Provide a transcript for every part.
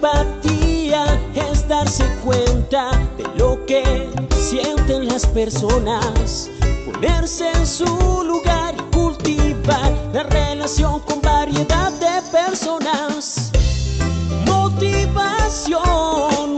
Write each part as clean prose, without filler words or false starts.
empatía es darse cuenta de lo que sienten las personas, ponerse en su lugar y cultivar la relación con variedad de personas. Motivación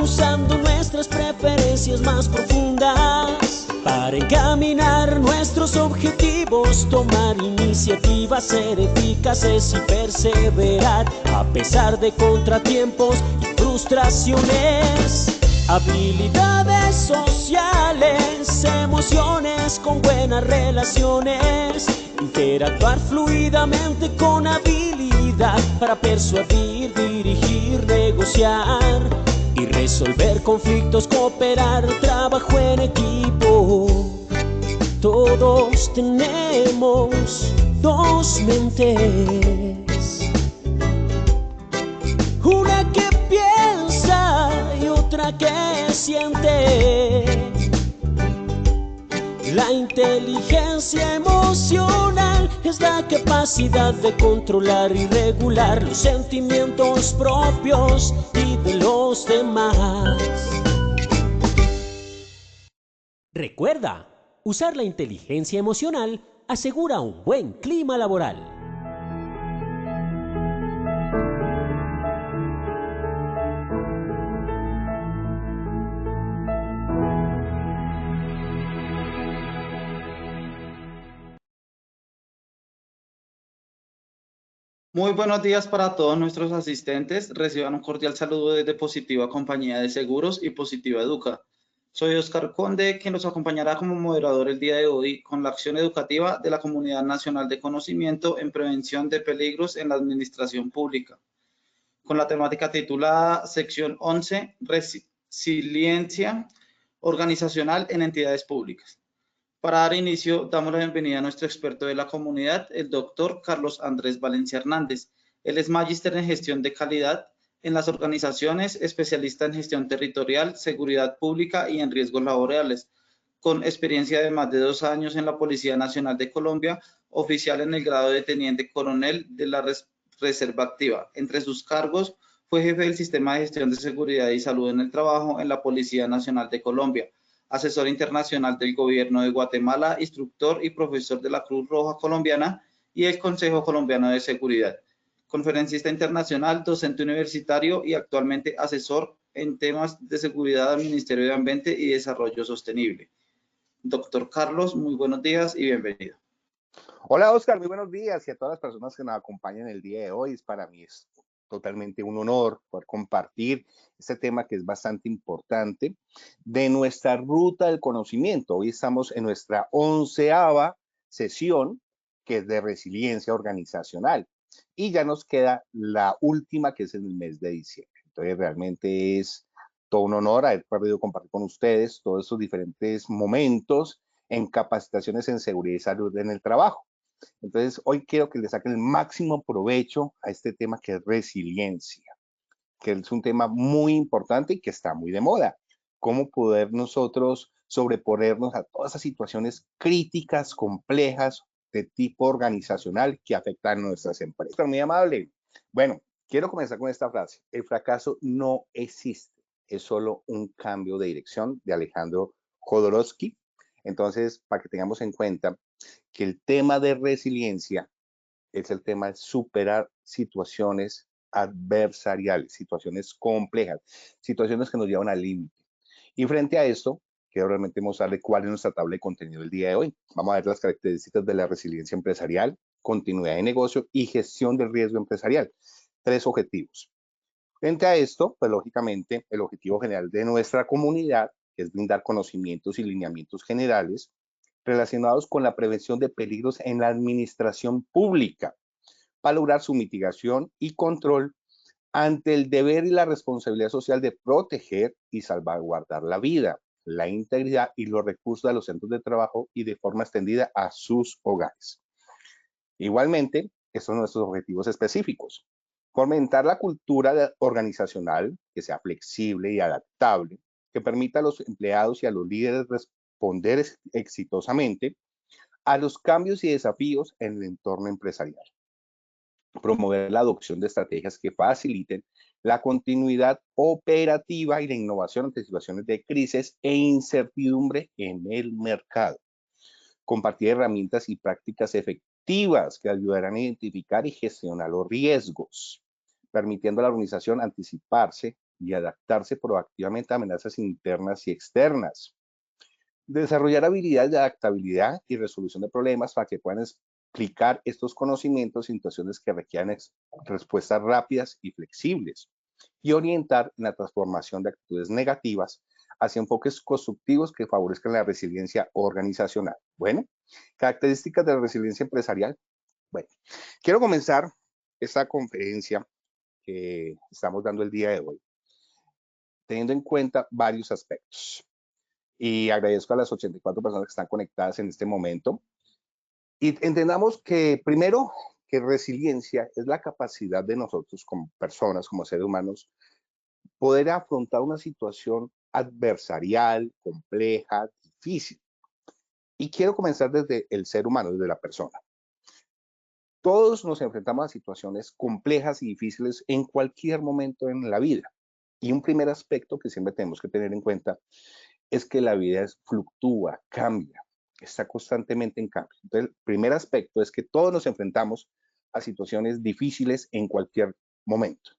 usando nuestras preferencias más profundas para encaminar nuestros objetivos, tomar iniciativas, ser eficaces y perseverar a pesar de contratiempos y frustraciones. Habilidades sociales, emociones con buenas relaciones, interactuar fluidamente con habilidad para persuadir, dirigir, negociar y resolver conflictos, cooperar, trabajo en equipo. Todos tenemos dos mentes, una que piensa y otra que siente. La inteligencia emocional es la capacidad de controlar y regular los sentimientos propios y de los demás. Recuerda, usar la inteligencia emocional asegura un buen clima laboral. Muy buenos días para todos nuestros asistentes. Reciban un cordial saludo desde Positiva Compañía de Seguros y Positiva Educa. Soy Oscar Conde, quien los acompañará como moderador el día de hoy con la acción educativa de la Comunidad Nacional de Conocimiento en Prevención de Peligros en la Administración Pública, con la temática titulada Sección 11, Resiliencia Organizacional en Entidades Públicas. Para dar inicio, damos la bienvenida a nuestro experto de la comunidad, el doctor Carlos Andrés Valencia Hernández. Él es magíster en gestión de calidad en las organizaciones, especialista en gestión territorial, seguridad pública y en riesgos laborales, con experiencia de más de 2 años en la Policía Nacional de Colombia, oficial en el grado de teniente coronel de la Reserva Activa. Entre sus cargos, fue jefe del Sistema de Gestión de Seguridad y Salud en el Trabajo en la Policía Nacional de Colombia, asesor internacional del Gobierno de Guatemala, instructor y profesor de la Cruz Roja Colombiana y el Consejo Colombiano de Seguridad, conferencista internacional, docente universitario y actualmente asesor en temas de seguridad al Ministerio de Ambiente y Desarrollo Sostenible. Doctor Carlos, muy buenos días y bienvenido. Hola Oscar, muy buenos días y a todas las personas que nos acompañan el día de hoy. Para mí es totalmente un honor poder compartir este tema que es bastante importante de nuestra ruta del conocimiento. Hoy estamos en nuestra 11ª sesión, que es de resiliencia organizacional, y ya nos queda la última, que es en el mes de diciembre. Entonces realmente es todo un honor haber podido compartir con ustedes todos estos diferentes momentos en capacitaciones en seguridad y salud en el trabajo. Entonces, hoy quiero que le saquen el máximo provecho a este tema que es resiliencia, que es un tema muy importante y que está muy de moda. Cómo poder nosotros sobreponernos a todas esas situaciones críticas, complejas, de tipo organizacional que afectan a nuestras empresas. Muy amable. Bueno, quiero comenzar con esta frase. El fracaso no existe, es solo un cambio de dirección, de Alejandro Jodorowsky. Entonces, para que tengamos en cuenta que el tema de resiliencia es el tema de superar situaciones adversariales, situaciones complejas, situaciones que nos llevan al límite. Y frente a esto, quiero realmente mostrarle cuál es nuestra tabla de contenido del día de hoy. Vamos a ver las características de la resiliencia empresarial, continuidad de negocio y gestión del riesgo empresarial. 3 objetivos. Frente a esto, pues lógicamente, el objetivo general de nuestra comunidad es brindar conocimientos y lineamientos generales relacionados con la prevención de peligros en la administración pública para lograr su mitigación y control ante el deber y la responsabilidad social de proteger y salvaguardar la vida, la integridad y los recursos de los centros de trabajo y de forma extendida a sus hogares. Igualmente, estos son nuestros objetivos específicos. Fomentar la cultura organizacional que sea flexible y adaptable, que permita a los empleados y a los líderes responder exitosamente a los cambios y desafíos en el entorno empresarial. Promover la adopción de estrategias que faciliten la continuidad operativa y la innovación ante situaciones de crisis e incertidumbre en el mercado. Compartir herramientas y prácticas efectivas que ayudarán a identificar y gestionar los riesgos, permitiendo a la organización anticiparse y adaptarse proactivamente a amenazas internas y externas. Desarrollar habilidades de adaptabilidad y resolución de problemas para que puedan explicar estos conocimientos en situaciones que requieran respuestas rápidas y flexibles, y orientar en la transformación de actitudes negativas hacia enfoques constructivos que favorezcan la resiliencia organizacional. Bueno, características de la resiliencia empresarial. Bueno, quiero comenzar esta conferencia que estamos dando el día de hoy, teniendo en cuenta varios aspectos. Y agradezco a las 84 personas que están conectadas en este momento. Y entendamos que primero, que resiliencia es la capacidad de nosotros como personas, como seres humanos, poder afrontar una situación adversarial, compleja, difícil. Y quiero comenzar desde el ser humano, desde la persona. Todos nos enfrentamos a situaciones complejas y difíciles en cualquier momento en la vida. Y un primer aspecto que siempre tenemos que tener en cuenta es que la vida fluctúa, cambia, está constantemente en cambio. Entonces, el primer aspecto es que todos nos enfrentamos a situaciones difíciles en cualquier momento.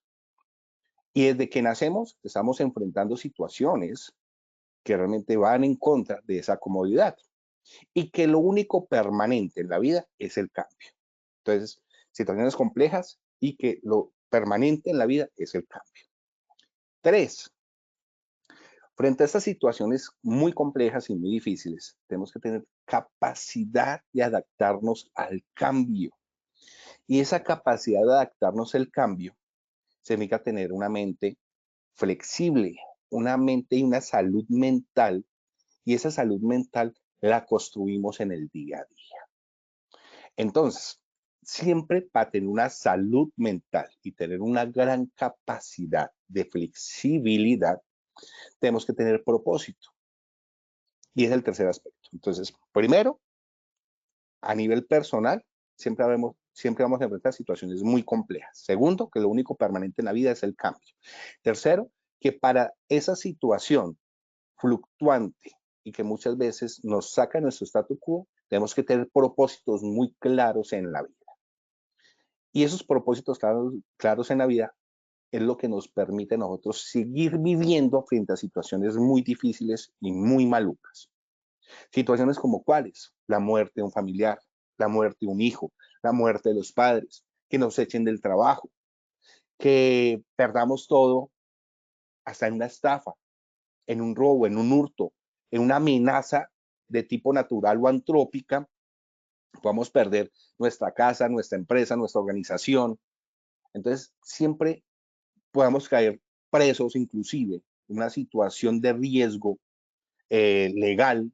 Y desde que nacemos, estamos enfrentando situaciones que realmente van en contra de esa comodidad. Y que lo único permanente en la vida es el cambio. Entonces, situaciones complejas y que lo permanente en la vida es el cambio. 3. Frente a estas situaciones muy complejas y muy difíciles, tenemos que tener capacidad de adaptarnos al cambio. Y esa capacidad de adaptarnos al cambio significa tener una mente flexible, una mente y una salud mental. Y esa salud mental la construimos en el día a día. Entonces, siempre para tener una salud mental y tener una gran capacidad de flexibilidad, tenemos que tener propósito. Y es el tercer aspecto. Entonces, primero, a nivel personal, siempre vamos a enfrentar situaciones muy complejas. Segundo, que lo único permanente en la vida es el cambio. Tercero, que para esa situación fluctuante y que muchas veces nos saca nuestro statu quo, tenemos que tener propósitos muy claros en la vida. Y esos propósitos claros en la vida es lo que nos permite a nosotros seguir viviendo frente a situaciones muy difíciles y muy malucas. Situaciones como cuáles: la muerte de un familiar, la muerte de un hijo, la muerte de los padres, que nos echen del trabajo, que perdamos todo, hasta en una estafa, en un robo, en un hurto, en una amenaza de tipo natural o antrópica, podamos perder nuestra casa, nuestra empresa, nuestra organización. Entonces, siempre podamos caer presos, inclusive, en una situación de riesgo legal,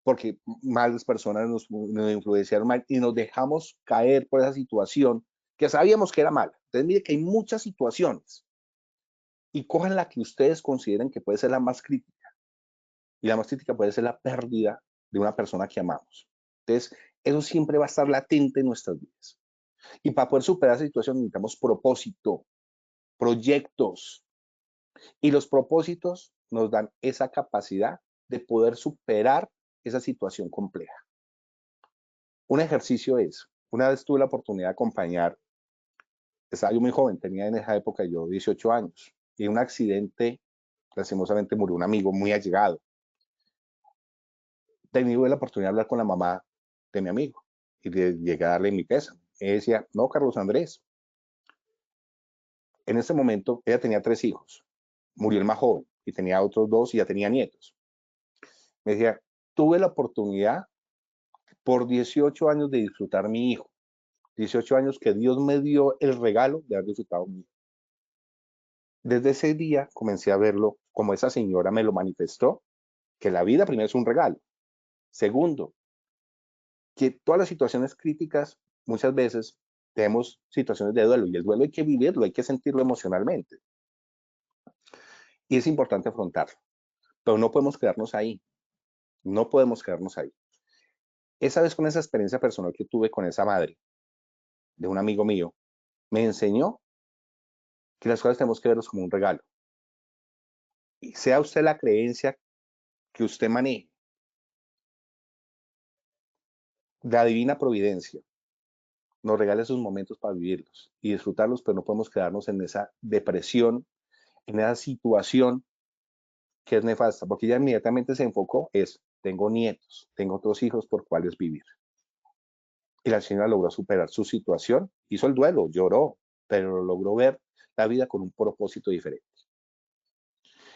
porque malas personas nos influenciaron mal y nos dejamos caer por esa situación que sabíamos que era mala. Entonces, mire que hay muchas situaciones y cojan la que ustedes consideren que puede ser la más crítica. Y la más crítica puede ser la pérdida de una persona que amamos. Entonces, eso siempre va a estar latente en nuestras vidas. Y para poder superar esa situación necesitamos propósito, proyectos. Y los propósitos nos dan esa capacidad de poder superar esa situación compleja. Un ejercicio es, una vez tuve la oportunidad de acompañar, estaba yo muy joven, tenía en esa época yo 18 años, y en un accidente, lastimosamente murió un amigo muy allegado. Tuve la oportunidad de hablar con la mamá de mi amigo y llegué a darle mi pésame. Ella decía: no, Carlos Andrés, en ese momento ella tenía 3 hijos, murió el más joven y tenía otros 2 y ya tenía nietos. Me decía: tuve la oportunidad por 18 años de disfrutar a mi hijo, 18 años que Dios me dio el regalo de haber disfrutado a mi hijo. Desde ese día comencé a verlo como esa señora me lo manifestó, que la vida primero es un regalo. Segundo, que todas las situaciones críticas, muchas veces tenemos situaciones de duelo y el duelo hay que vivirlo, hay que sentirlo emocionalmente. Y es importante afrontarlo, pero no podemos quedarnos ahí, no podemos quedarnos ahí. Esa vez con esa experiencia personal que tuve con esa madre de un amigo mío, me enseñó que las cosas tenemos que verlos como un regalo. Y sea usted la creencia que usted maneje, la divina providencia nos regala esos momentos para vivirlos y disfrutarlos, pero no podemos quedarnos en esa depresión, en esa situación que es nefasta, porque ella inmediatamente se enfocó, tengo nietos, tengo otros hijos por cuales vivir. Y la señora logró superar su situación, hizo el duelo, lloró, pero logró ver la vida con un propósito diferente.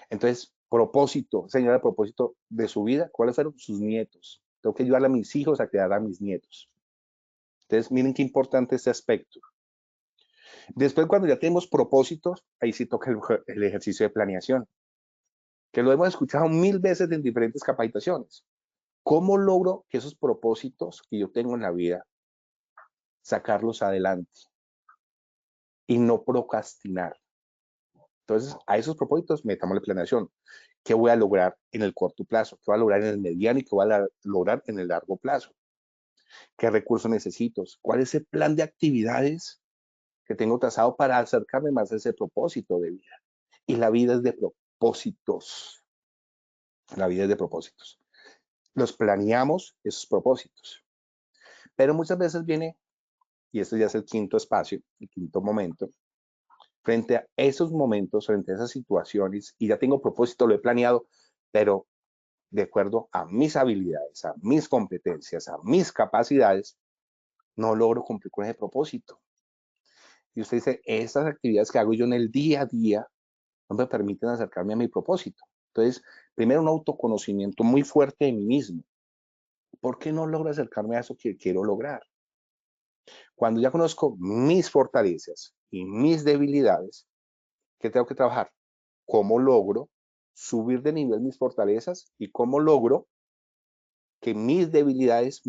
Entonces, propósito, señora, propósito de su vida, ¿cuáles fueron sus nietos? Tengo que ayudar a mis hijos a criar a mis nietos. Entonces, miren qué importante este aspecto. Después, cuando ya tenemos propósitos, ahí sí toca el ejercicio de planeación, que lo hemos escuchado 1000 veces en diferentes capacitaciones. ¿Cómo logro que esos propósitos que yo tengo en la vida, sacarlos adelante y no procrastinar? Entonces, a esos propósitos metamos la planeación. ¿Qué voy a lograr en el corto plazo? ¿Qué voy a lograr en el mediano y qué voy a lograr en el largo plazo? ¿Qué recursos necesito? ¿Cuál es el plan de actividades que tengo trazado para acercarme más a ese propósito de vida? Y la vida es de propósitos. La vida es de propósitos. Los planeamos esos propósitos. Pero muchas veces viene, y esto ya es el quinto espacio, el quinto momento, frente a esos momentos, frente a esas situaciones, y ya tengo propósito, lo he planeado, pero de acuerdo a mis habilidades, a mis competencias, a mis capacidades, no logro cumplir con ese propósito. Y usted dice, estas actividades que hago yo en el día a día no me permiten acercarme a mi propósito. Entonces, primero un autoconocimiento muy fuerte de mí mismo. ¿Por qué no logro acercarme a eso que quiero lograr? Cuando ya conozco mis fortalezas y mis debilidades, ¿qué tengo que trabajar? ¿Cómo logro subir de nivel mis fortalezas y cómo logro que mis debilidades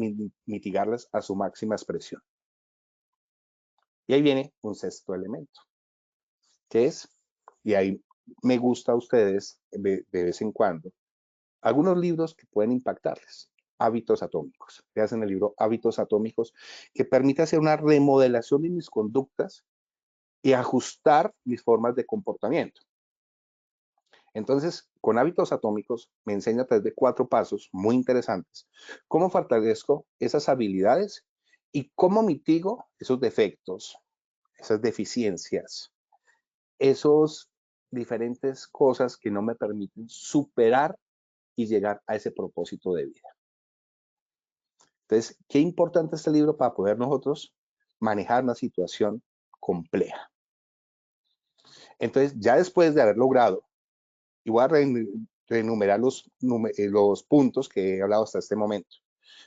mitigarlas a su máxima expresión? Y ahí viene un sexto elemento, que es, y ahí me gusta a ustedes de vez en cuando, algunos libros que pueden impactarles. Hábitos atómicos. Que hacen el libro Hábitos Atómicos, que permite hacer una remodelación de mis conductas y ajustar mis formas de comportamiento. Entonces, con Hábitos Atómicos me enseña a través de 4 pasos muy interesantes cómo fortalezco esas habilidades y cómo mitigo esos defectos, esas deficiencias, esos diferentes cosas que no me permiten superar y llegar a ese propósito de vida. Entonces, qué importante este libro para poder nosotros manejar una situación compleja. Entonces, ya después de haber logrado, y voy a reenumerar los puntos que he hablado hasta este momento.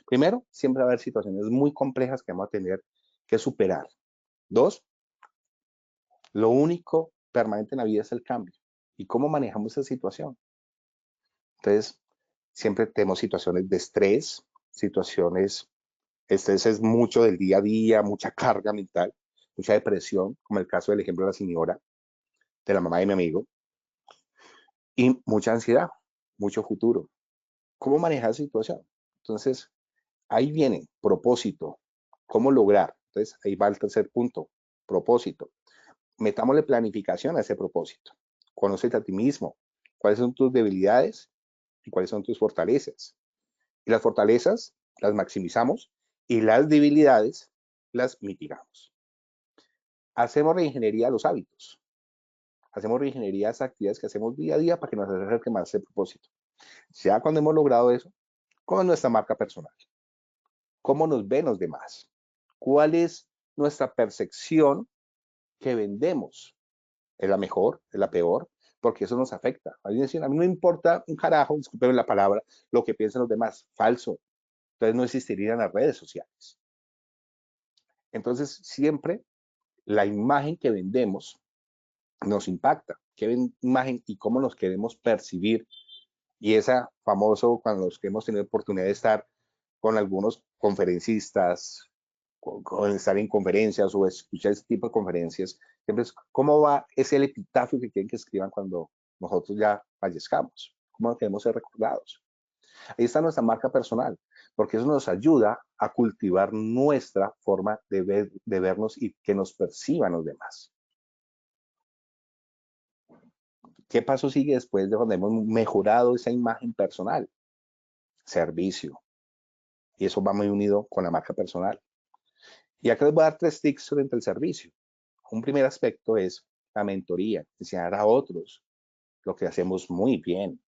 Primero, siempre va a haber situaciones muy complejas que vamos a tener que superar. 2, lo único permanente en la vida es el cambio. ¿Y cómo manejamos esa situación? Entonces, siempre tenemos situaciones de estrés, estrés es mucho del día a día, mucha carga mental, mucha depresión, como el caso del ejemplo de la señora, de la mamá de mi amigo, y mucha ansiedad, mucho futuro. ¿Cómo manejar esa situación? Entonces, ahí viene propósito, cómo lograr. Entonces, ahí va el tercer punto, propósito. Metámosle planificación a ese propósito. Conócete a ti mismo. ¿Cuáles son tus debilidades y cuáles son tus fortalezas? Y las fortalezas las maximizamos y las debilidades las mitigamos. Hacemos reingeniería a los hábitos. Hacemos reingeniería a esas actividades que hacemos día a día para que nos acerque más a ese propósito. Ya cuando hemos logrado eso, ¿cómo es nuestra marca personal? ¿Cómo nos ven los demás? ¿Cuál es nuestra percepción que vendemos? ¿Es la mejor? ¿Es la peor? Porque eso nos afecta. A mí no me importa un carajo, disculpen la palabra, lo que piensen los demás. Falso. Entonces no existirían las redes sociales. Entonces siempre la imagen que vendemos nos impacta. ¿Qué imagen y cómo nos queremos percibir? Y esa famoso, cuando los que hemos tenido oportunidad de estar con algunos conferencistas, con estar en conferencias o escuchar ese tipo de conferencias, siempre es, ¿cómo va? Es el epitafio que quieren que escriban cuando nosotros ya fallezcamos. ¿Cómo queremos ser recordados? Ahí está nuestra marca personal, porque eso nos ayuda a cultivar nuestra forma de vernos y que nos perciban los demás. ¿Qué paso sigue después de cuando hemos mejorado esa imagen personal? Servicio. Y eso va muy unido con la marca personal. Y acá les voy a dar 3 tips sobre el servicio. Un primer aspecto es la mentoría, enseñar a otros lo que hacemos muy bien.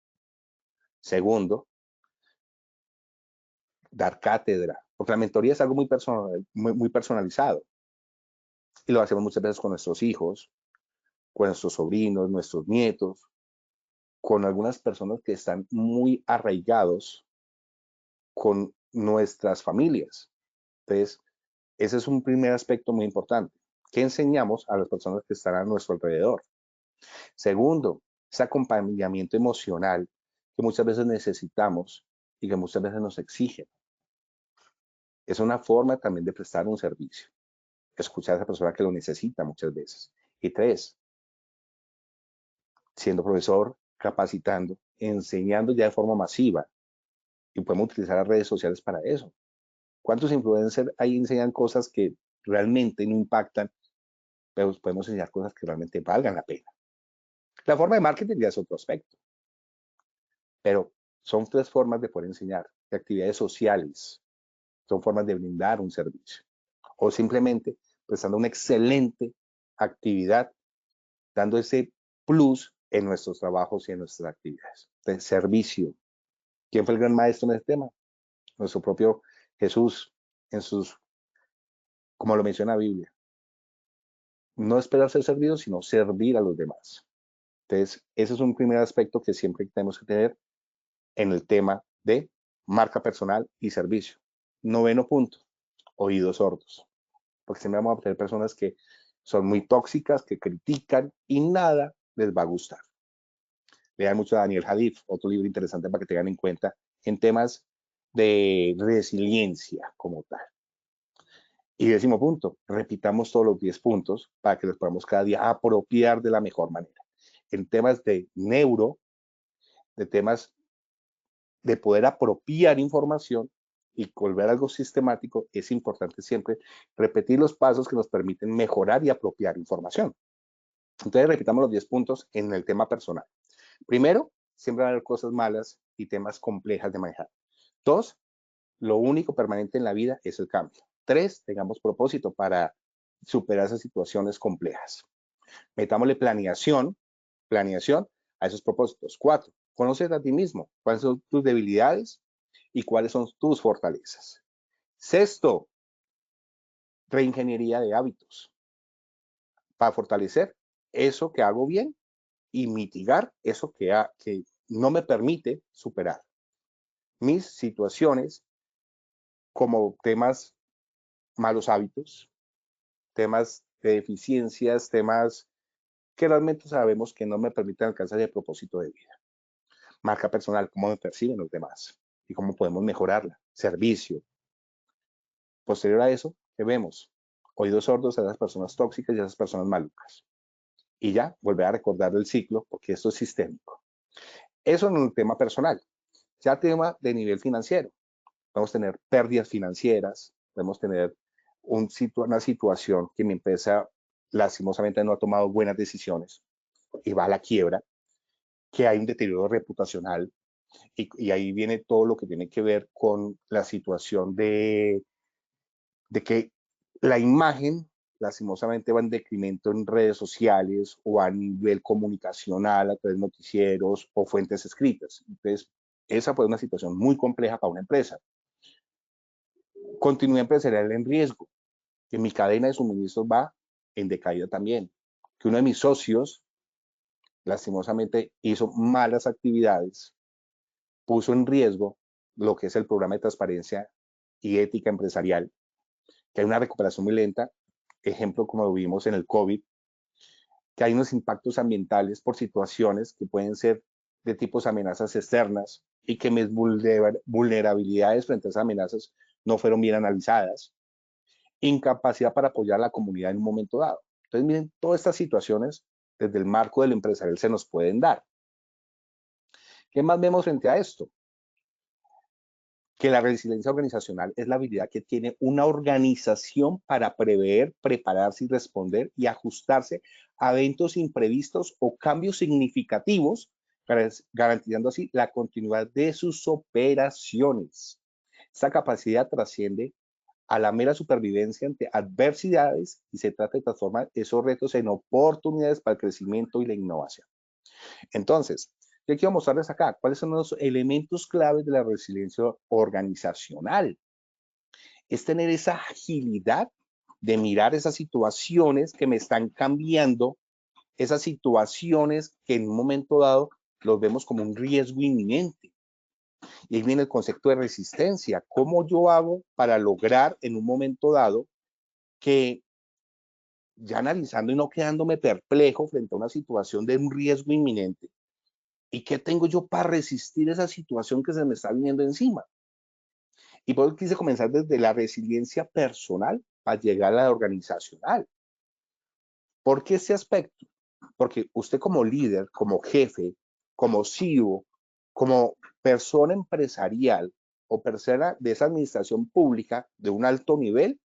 Segundo, dar cátedra, porque la mentoría es algo muy, muy personalizado. Y lo hacemos muchas veces con nuestros hijos, con nuestros sobrinos, nuestros nietos, con algunas personas que están muy arraigados con nuestras familias. Entonces, ese es un primer aspecto muy importante. ¿Qué enseñamos a las personas que están a nuestro alrededor? Segundo, ese acompañamiento emocional que muchas veces necesitamos y que muchas veces nos exigen. Es una forma también de prestar un servicio. Escuchar a esa persona que lo necesita muchas veces. Y 3, siendo profesor, capacitando, enseñando ya de forma masiva. Y podemos utilizar las redes sociales para eso. ¿Cuántos influencers ahí enseñan cosas que realmente no impactan, pero podemos enseñar cosas que realmente valgan la pena? La forma de marketing ya es otro aspecto, pero son 3 formas de poder enseñar. De actividades sociales, son formas de brindar un servicio. O simplemente prestando una excelente actividad, dando ese plus en nuestros trabajos y en nuestras actividades. De servicio. ¿Quién fue el gran maestro en este tema? Nuestro propio Jesús, en sus, como lo menciona la Biblia, no esperar ser servido, sino servir a los demás. Entonces, ese es un primer aspecto que siempre tenemos que tener en el tema de marca personal y servicio. 9º punto, oídos sordos. Porque siempre vamos a tener personas que son muy tóxicas, que critican y nada les va a gustar. Lean mucho a Daniel Hadif, otro libro interesante para que tengan en cuenta en temas de resiliencia como tal. Y 10º punto, repitamos todos los 10 puntos para que los podamos cada día apropiar de la mejor manera. En temas de de temas de poder apropiar información y volver algo sistemático, es importante siempre repetir los pasos que nos permiten mejorar y apropiar información. Entonces, repitamos los 10 puntos en el tema personal. Primero, siempre va a haber cosas malas y temas complejas de manejar. 2, lo único permanente en la vida es el cambio. 3, tengamos propósito para superar esas situaciones complejas. Metámosle planeación a esos propósitos. 4, conocer a ti mismo, cuáles son tus debilidades y cuáles son tus fortalezas. 6, reingeniería de hábitos para fortalecer eso que hago bien y mitigar eso que no me permite superar mis situaciones como temas malos hábitos, temas de deficiencias, temas que realmente sabemos que no me permiten alcanzar el propósito de vida. Marca personal, cómo me perciben los demás y cómo podemos mejorarla. Servicio. Posterior a eso, ¿qué vemos? Oídos sordos a esas personas tóxicas y a esas personas malucas. Y ya, volver a recordar el ciclo, porque esto es sistémico. Eso en un tema personal. Ya tema de nivel financiero. Podemos tener pérdidas financieras, podemos tener una situación que mi empresa lastimosamente no ha tomado buenas decisiones y va a la quiebra, que hay un deterioro reputacional y ahí viene todo lo que tiene que ver con la situación de que la imagen lastimosamente va en decremento en redes sociales o a nivel comunicacional a través de noticieros o fuentes escritas. Entonces, esa fue una situación muy compleja para una empresa. Continuidad empresarial en riesgo, que mi cadena de suministros va en decaída también, que uno de mis socios lastimosamente hizo malas actividades, puso en riesgo lo que es el programa de transparencia y ética empresarial, que hay una recuperación muy lenta, ejemplo como lo vimos en el COVID, que hay unos impactos ambientales por situaciones que pueden ser de tipos amenazas externas y que mis vulnerabilidades frente a esas amenazas no fueron bien analizadas, incapacidad para apoyar a la comunidad en un momento dado. Entonces, miren, todas estas situaciones desde el marco del empresarial se nos pueden dar. ¿Qué más vemos frente a esto? que la resiliencia organizacional es la habilidad que tiene una organización para prever, prepararse y responder y ajustarse a eventos imprevistos o cambios significativos, garantizando así la continuidad de sus operaciones. Esta capacidad trasciende a la mera supervivencia ante adversidades y se trata de transformar esos retos en oportunidades para el crecimiento y la innovación. Entonces, yo quiero mostrarles acá cuáles son los elementos claves de la resiliencia organizacional. Es tener esa agilidad de mirar esas situaciones que me están cambiando, esas situaciones que en un momento dado los vemos como un riesgo inminente. Y ahí viene el concepto de resistencia. ¿Cómo yo hago para lograr en un momento dado que, ya analizando y no quedándome perplejo frente a una situación de un riesgo inminente, ¿y qué tengo yo para resistir esa situación que se me está viniendo encima? Y por eso quise comenzar desde la resiliencia personal para llegar a la organizacional. ¿Por qué ese aspecto? Porque usted como líder, como jefe, como CEO, como persona empresarial o persona de esa administración pública de un alto nivel,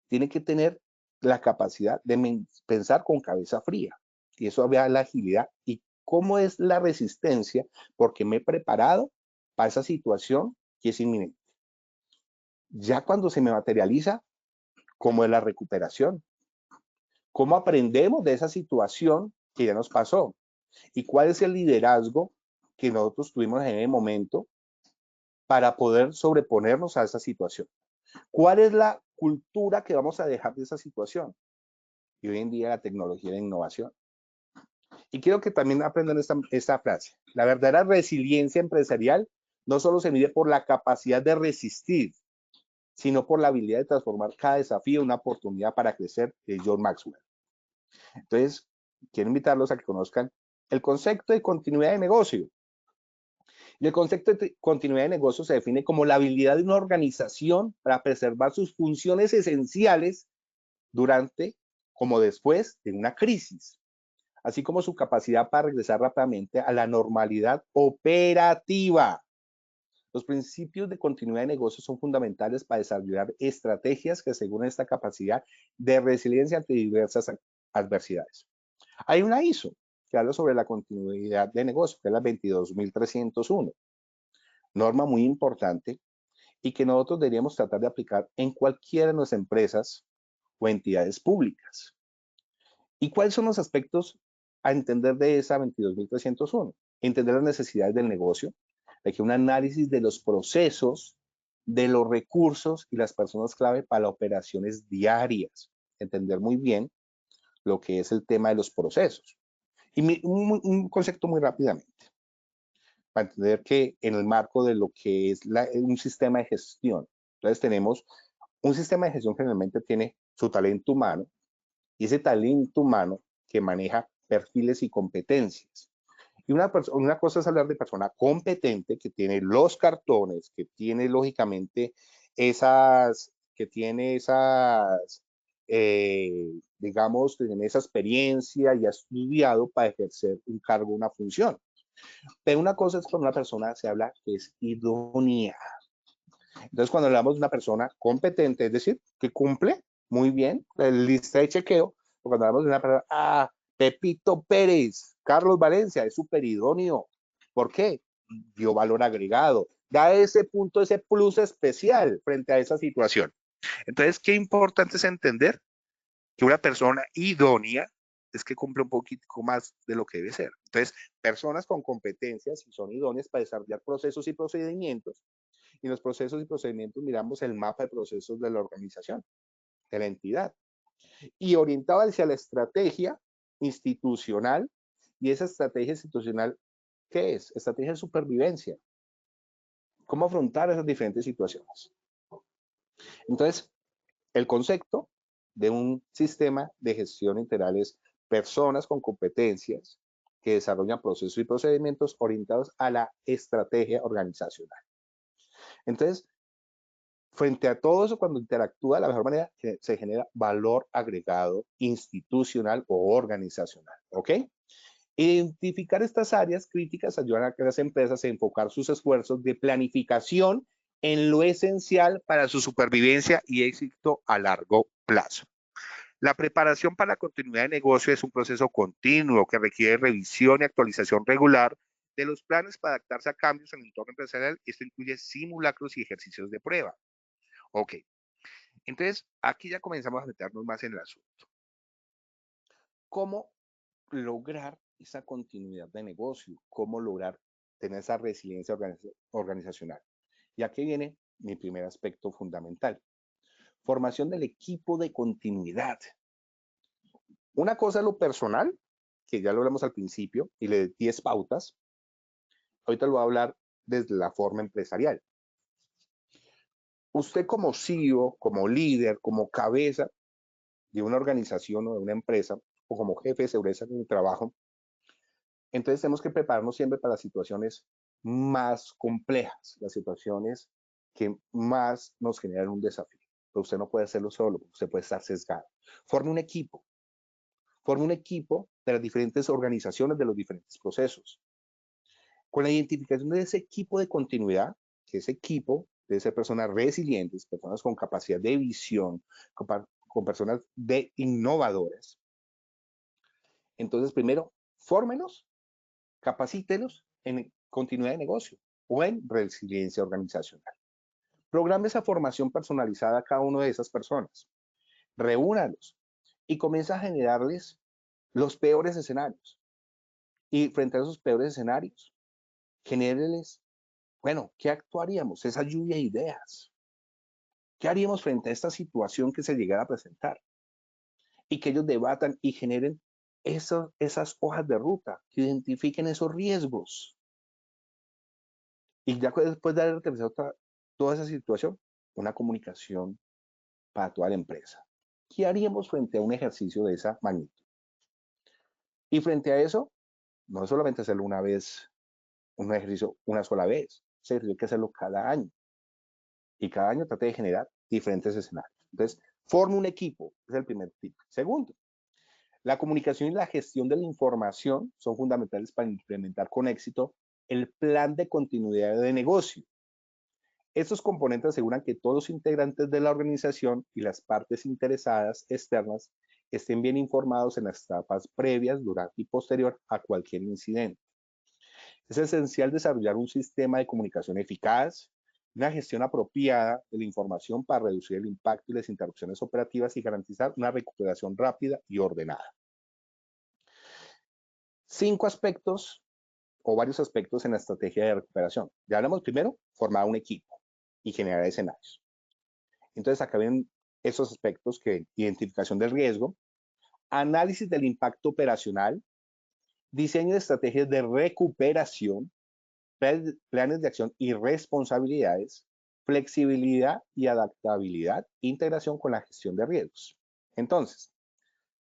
tiene que tener la capacidad de pensar con cabeza fría. Y eso habla de la agilidad. ¿Y cómo es la resistencia? Porque me he preparado para esa situación que es inminente. Ya cuando se me materializa, ¿cómo es la recuperación? ¿Cómo aprendemos de esa situación que ya nos pasó? ¿Y cuál es el liderazgo que nosotros tuvimos en ese momento para poder sobreponernos a esa situación? ¿Cuál es la cultura que vamos a dejar de esa situación? Y hoy en día la tecnología y la innovación. Y quiero que también aprendan esta frase. La verdadera resiliencia empresarial no solo se mide por la capacidad de resistir, sino por la habilidad de transformar cada desafío en una oportunidad para crecer, de John Maxwell. Entonces, quiero invitarlos a que conozcan el concepto de continuidad de negocio. Y el concepto de continuidad de negocio se define como la habilidad de una organización para preservar sus funciones esenciales durante como después de una crisis, así como su capacidad para regresar rápidamente a la normalidad operativa. Los principios de continuidad de negocio son fundamentales para desarrollar estrategias que aseguren esta capacidad de resiliencia ante diversas adversidades. Hay una ISO que habla sobre la continuidad de negocio, que es la 22301, norma muy importante y que nosotros deberíamos tratar de aplicar en cualquiera de nuestras empresas o entidades públicas. ¿Y cuáles son los aspectos a entender de esa 22301? Entender las necesidades del negocio, hay que un análisis de los procesos, de los recursos y las personas clave para las operaciones diarias. Entender muy bien lo que es el tema de los procesos. Y un concepto muy rápidamente, para entender que en el marco de lo que es un sistema de gestión, entonces tenemos un sistema de gestión generalmente tiene su talento humano y ese talento humano que maneja perfiles y competencias. Y una cosa es hablar de persona competente que tiene los cartones, que tiene lógicamente digamos, tiene esa experiencia y ha estudiado para ejercer un cargo, una función. Pero una cosa es cuando una persona se habla que es idónea. Entonces, cuando hablamos de una persona competente, es decir, que cumple muy bien la lista de chequeo, o cuando hablamos de una persona, Pepito Pérez, Carlos Valencia, es súper idóneo. ¿Por qué? Dio valor agregado, da ese punto, ese plus especial frente a esa situación. Entonces, qué importante es entender que una persona idónea es que cumple un poquito más de lo que debe ser. Entonces, personas con competencias y son idóneas para desarrollar procesos y procedimientos. Y en los procesos y procedimientos miramos el mapa de procesos de la organización, de la entidad. Y orientado hacia la estrategia institucional. Y esa estrategia institucional, ¿qué es? Estrategia de supervivencia. ¿Cómo afrontar esas diferentes situaciones? Entonces, el concepto de un sistema de gestión integral es personas con competencias que desarrollan procesos y procedimientos orientados a la estrategia organizacional. Entonces, frente a todo eso, cuando interactúa de la mejor manera, se genera valor agregado institucional o organizacional, ¿ok? Identificar estas áreas críticas ayudan a que las empresas a enfocar sus esfuerzos de planificación en lo esencial para su supervivencia y éxito a largo plazo. La preparación para la continuidad de negocio es un proceso continuo que requiere revisión y actualización regular de los planes para adaptarse a cambios en el entorno empresarial. Esto incluye simulacros y ejercicios de prueba. Ok, entonces aquí ya comenzamos a meternos más en el asunto. ¿Cómo lograr esa continuidad de negocio? ¿Cómo lograr tener esa resiliencia organizacional? Y aquí viene mi primer aspecto fundamental. Formación del equipo de continuidad. Una cosa es lo personal, que ya lo hablamos al principio, y le di 10 pautas. Ahorita lo voy a hablar desde la forma empresarial. Usted como CEO, como líder, como cabeza de una organización o de una empresa, o como jefe de seguridad en el trabajo, entonces tenemos que prepararnos siempre para las situaciones más complejas, las situaciones que más nos generan un desafío. Pero usted no puede hacerlo solo, usted puede estar sesgado. Forme un equipo de las diferentes organizaciones, de los diferentes procesos. Con la identificación de ese equipo de continuidad, que ese equipo debe ser personas resilientes, personas con capacidad de visión, con personas innovadoras. Entonces, primero, fórmelos, capacítelos en continuidad de negocio o en resiliencia organizacional. Programe esa formación personalizada a cada una de esas personas. Reúnalos y comienza a generarles los peores escenarios. Y frente a esos peores escenarios, genéreles, bueno, ¿qué actuaríamos? Esa lluvia de ideas. ¿Qué haríamos frente a esta situación que se llegara a presentar? Y que ellos debatan y generen esas hojas de ruta, que identifiquen esos riesgos. Y ya después de haber aterrizado toda esa situación, una comunicación para toda la empresa. ¿Qué haríamos frente a un ejercicio de esa magnitud? Y frente a eso, no solamente hacerlo una vez, un ejercicio una sola vez, ese ejercicio hay que hacerlo cada año. Y cada año trate de generar diferentes escenarios. Entonces, forme un equipo, es el primer tip. Segundo, la comunicación y la gestión de la información son fundamentales para implementar con éxito el plan de continuidad de negocio. Estos componentes aseguran que todos los integrantes de la organización y las partes interesadas externas estén bien informados en las etapas previas, durante y posterior a cualquier incidente. Es esencial desarrollar un sistema de comunicación eficaz, una gestión apropiada de la información para reducir el impacto y las interrupciones operativas y garantizar una recuperación rápida y ordenada. 5 aspectos o varios aspectos en la estrategia de recuperación. Ya hablamos primero, formar un equipo y generar escenarios. Entonces acá ven esos aspectos que identificación del riesgo, análisis del impacto operacional, diseño de estrategias de recuperación, planes de acción y responsabilidades, flexibilidad y adaptabilidad, integración con la gestión de riesgos. Entonces,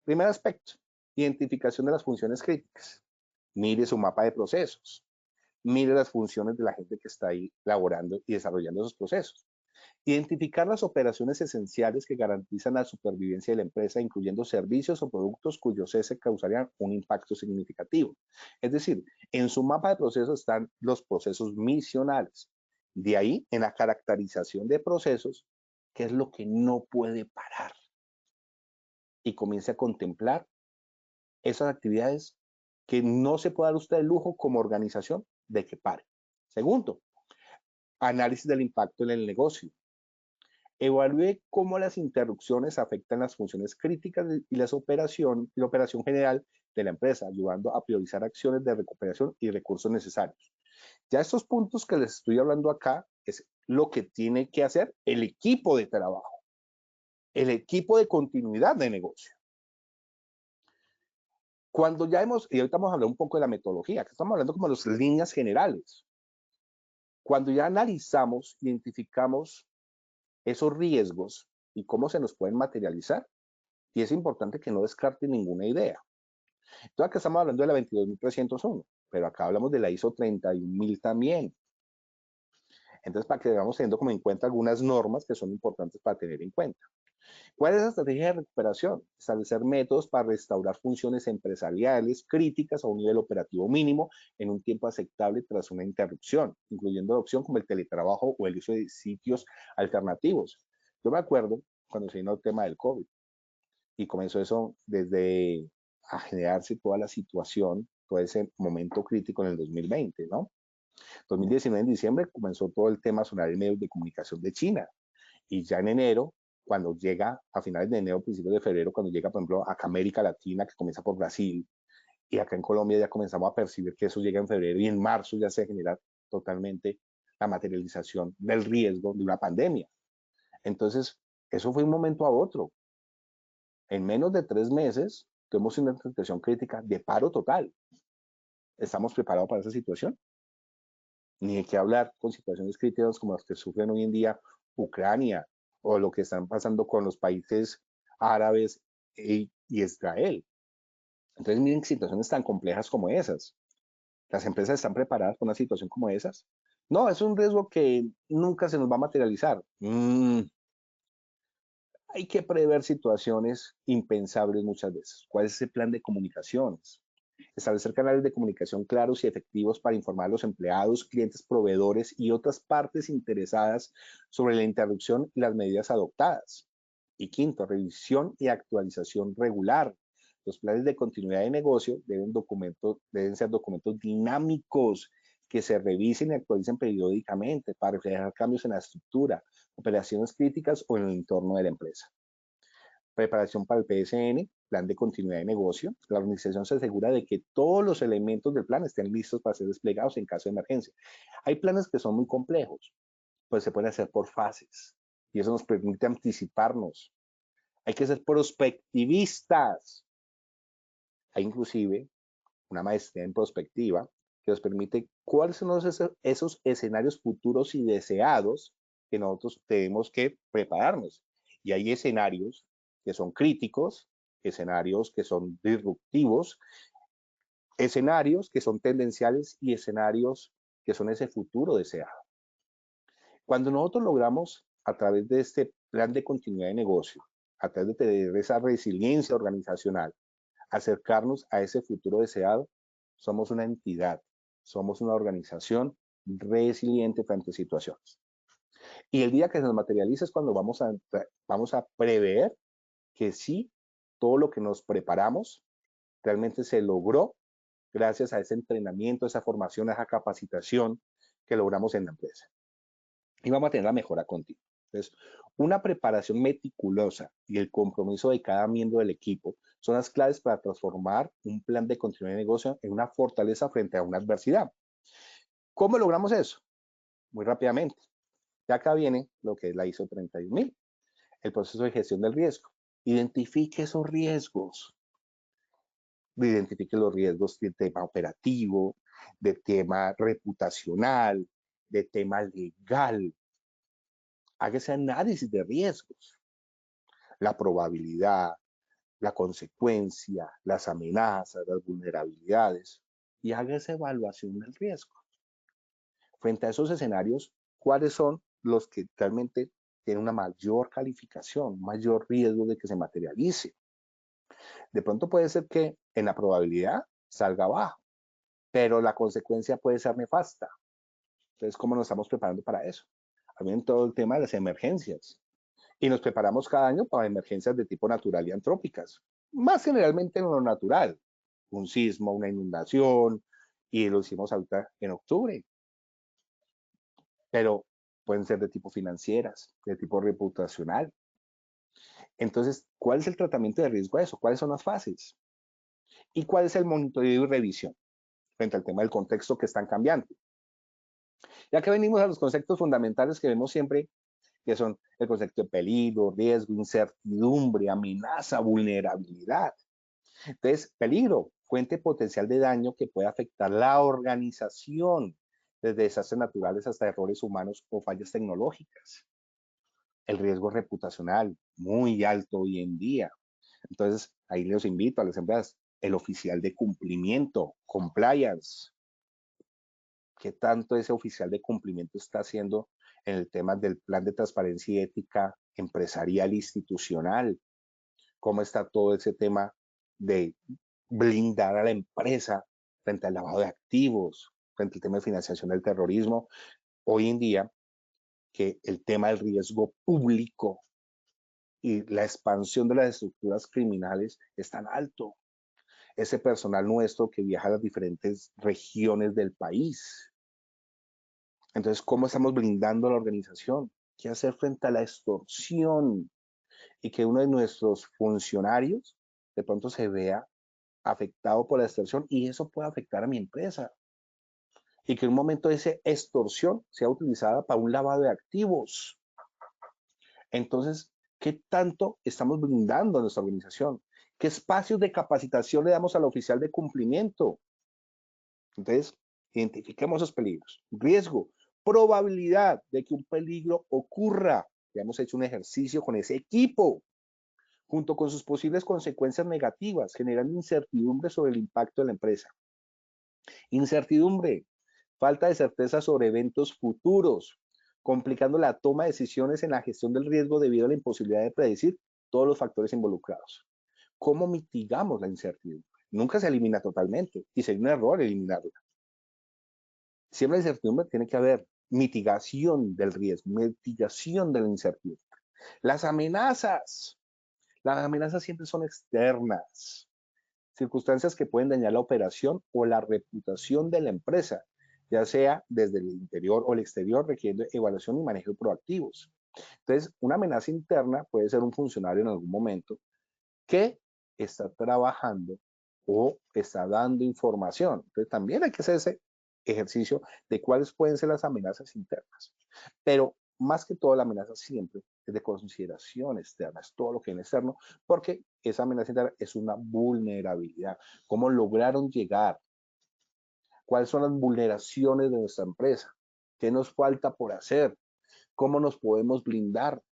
primer aspecto, identificación de las funciones críticas. Mire su mapa de procesos. Mire las funciones de la gente que está ahí laborando y desarrollando esos procesos. Identificar las operaciones esenciales que garantizan la supervivencia de la empresa, incluyendo servicios o productos cuyos cese causarían un impacto significativo. Es decir, en su mapa de procesos están los procesos misionales. De ahí, en la caracterización de procesos, qué es lo que no puede parar. Y comience a contemplar esas actividades que no se puede dar usted el lujo como organización de que pare. Segundo, análisis del impacto en el negocio. Evalúe cómo las interrupciones afectan las funciones críticas y la operación general de la empresa, ayudando a priorizar acciones de recuperación y recursos necesarios. Ya estos puntos que les estoy hablando acá es lo que tiene que hacer el equipo de trabajo, el equipo de continuidad de negocio. Cuando ya y ahorita vamos a hablar un poco de la metodología, que estamos hablando como de las líneas generales. Cuando ya analizamos, identificamos esos riesgos y cómo se nos pueden materializar, y es importante que no descarte ninguna idea. Entonces acá estamos hablando de la 22301, pero acá hablamos de la ISO 31000 también. Entonces, para que vamos teniendo como en cuenta algunas normas que son importantes para tener en cuenta. ¿Cuál es la estrategia de recuperación? Establecer métodos para restaurar funciones empresariales críticas a un nivel operativo mínimo en un tiempo aceptable tras una interrupción, incluyendo la opción como el teletrabajo o el uso de sitios alternativos. Yo me acuerdo cuando se vino el tema del COVID y comenzó eso desde a generarse toda la situación, todo ese momento crítico en el 2020, ¿no? 2019 en diciembre comenzó todo el tema sonar en medios de comunicación de China y ya en enero, cuando llega a finales de enero, principios de febrero, cuando llega, por ejemplo, acá América Latina, que comienza por Brasil, y acá en Colombia ya comenzamos a percibir que eso llega en febrero y en marzo ya se genera totalmente la materialización del riesgo de una pandemia. Entonces, eso fue un momento a otro. En menos de 3 meses, tuvimos una situación crítica de paro total. ¿Estamos preparados para esa situación? Ni de qué hablar con situaciones críticas como las que sufren hoy en día Ucrania o lo que están pasando con los países árabes y Israel. Entonces, miren situaciones tan complejas como esas. ¿Las empresas están preparadas para una situación como esas? No, es un riesgo que nunca se nos va a materializar. Hay que prever situaciones impensables muchas veces. ¿Cuál es ese plan de comunicaciones? Establecer canales de comunicación claros y efectivos para informar a los empleados, clientes, proveedores y otras partes interesadas sobre la interrupción y las medidas adoptadas. Y quinto, revisión y actualización regular. Los planes de continuidad de negocio deben ser documentos dinámicos que se revisen y actualicen periódicamente para reflejar cambios en la estructura, operaciones críticas o en el entorno de la empresa. Preparación para el PSN, plan de continuidad de negocio. La organización se asegura de que todos los elementos del plan estén listos para ser desplegados en caso de emergencia. Hay planes que son muy complejos, pues se pueden hacer por fases y eso nos permite anticiparnos. Hay que ser prospectivistas. Hay inclusive una maestría en prospectiva que nos permite cuáles son esos escenarios futuros y deseados que nosotros tenemos que prepararnos. Y hay escenarios que son críticos, escenarios que son disruptivos, escenarios que son tendenciales y escenarios que son ese futuro deseado. Cuando nosotros logramos, a través de este plan de continuidad de negocio, a través de tener esa resiliencia organizacional, acercarnos a ese futuro deseado, somos una entidad, somos una organización resiliente frente a situaciones. Y el día que se nos materializa es cuando vamos a prever que sí, todo lo que nos preparamos realmente se logró gracias a ese entrenamiento, esa formación, esa capacitación que logramos en la empresa. Y vamos a tener la mejora continua. Entonces, una preparación meticulosa y el compromiso de cada miembro del equipo son las claves para transformar un plan de continuidad de negocio en una fortaleza frente a una adversidad. ¿Cómo logramos eso? Muy rápidamente. Ya acá viene lo que es la ISO 31000, el proceso de gestión del riesgo. Identifique esos riesgos. Identifique los riesgos de tema operativo, de tema reputacional, de tema legal. Haga ese análisis de riesgos. La probabilidad, la consecuencia, las amenazas, las vulnerabilidades y haga esa evaluación del riesgo. Frente a esos escenarios, ¿cuáles son los que realmente tienen una mayor calificación, mayor riesgo de que se materialice? De pronto puede ser que en la probabilidad salga bajo, pero la consecuencia puede ser nefasta. Entonces, ¿cómo nos estamos preparando para eso? También todo el tema de las emergencias. Y nos preparamos cada año para emergencias de tipo natural y antrópicas. Más generalmente en lo natural. Un sismo, una inundación, y lo hicimos ahorita en octubre. Pero pueden ser de tipo financieras, de tipo reputacional. Entonces, ¿cuál es el tratamiento de riesgo a eso? ¿Cuáles son las fases? ¿Y cuál es el monitoreo y revisión frente al tema del contexto que están cambiando? Ya que venimos a los conceptos fundamentales que vemos siempre, que son el concepto de peligro, riesgo, incertidumbre, amenaza, vulnerabilidad. Entonces, peligro, fuente potencial de daño que puede afectar la organización, desde desastres naturales hasta errores humanos o fallas tecnológicas. El riesgo reputacional, muy alto hoy en día. Entonces, ahí les invito a las empresas, el oficial de cumplimiento, compliance. ¿Qué tanto ese oficial de cumplimiento está haciendo en el tema del plan de transparencia y ética empresarial institucional, cómo está todo ese tema de blindar a la empresa frente al lavado de activos, frente al tema de financiación del terrorismo. Hoy en día, que el tema del riesgo público y la expansión de las estructuras criminales es tan alto. Ese personal nuestro que viaja a las diferentes regiones del país. Entonces, ¿cómo estamos blindando la organización? ¿Qué hacer frente a la extorsión? Y que uno de nuestros funcionarios de pronto se vea afectado por la extorsión y eso puede afectar a mi empresa. Y que en un momento esa extorsión sea utilizada para un lavado de activos. Entonces, ¿qué tanto estamos blindando a nuestra organización? ¿Qué espacios de capacitación le damos al oficial de cumplimiento? Entonces, identifiquemos esos peligros. Riesgo, probabilidad de que un peligro ocurra. Ya hemos hecho un ejercicio con ese equipo, junto con sus posibles consecuencias negativas, generando incertidumbre sobre el impacto de la empresa. Incertidumbre, falta de certeza sobre eventos futuros, complicando la toma de decisiones en la gestión del riesgo debido a la imposibilidad de predecir todos los factores involucrados. ¿Cómo mitigamos la incertidumbre? Nunca se elimina totalmente y sería un error eliminarla. Siempre la incertidumbre tiene que haber mitigación del riesgo, mitigación de la incertidumbre. Las amenazas siempre son externas, circunstancias que pueden dañar la operación o la reputación de la empresa, ya sea desde el interior o el exterior, requiriendo evaluación y manejo proactivos. Entonces, una amenaza interna puede ser un funcionario en algún momento que está trabajando o está dando información. Entonces, también hay que hacer ese ejercicio de cuáles pueden ser las amenazas internas. Pero más que todo, la amenaza siempre es de consideración externa, es todo lo que es externo, porque esa amenaza interna es una vulnerabilidad. ¿Cómo lograron llegar? ¿Cuáles son las vulneraciones de nuestra empresa? ¿Qué nos falta por hacer? ¿Cómo nos podemos blindar?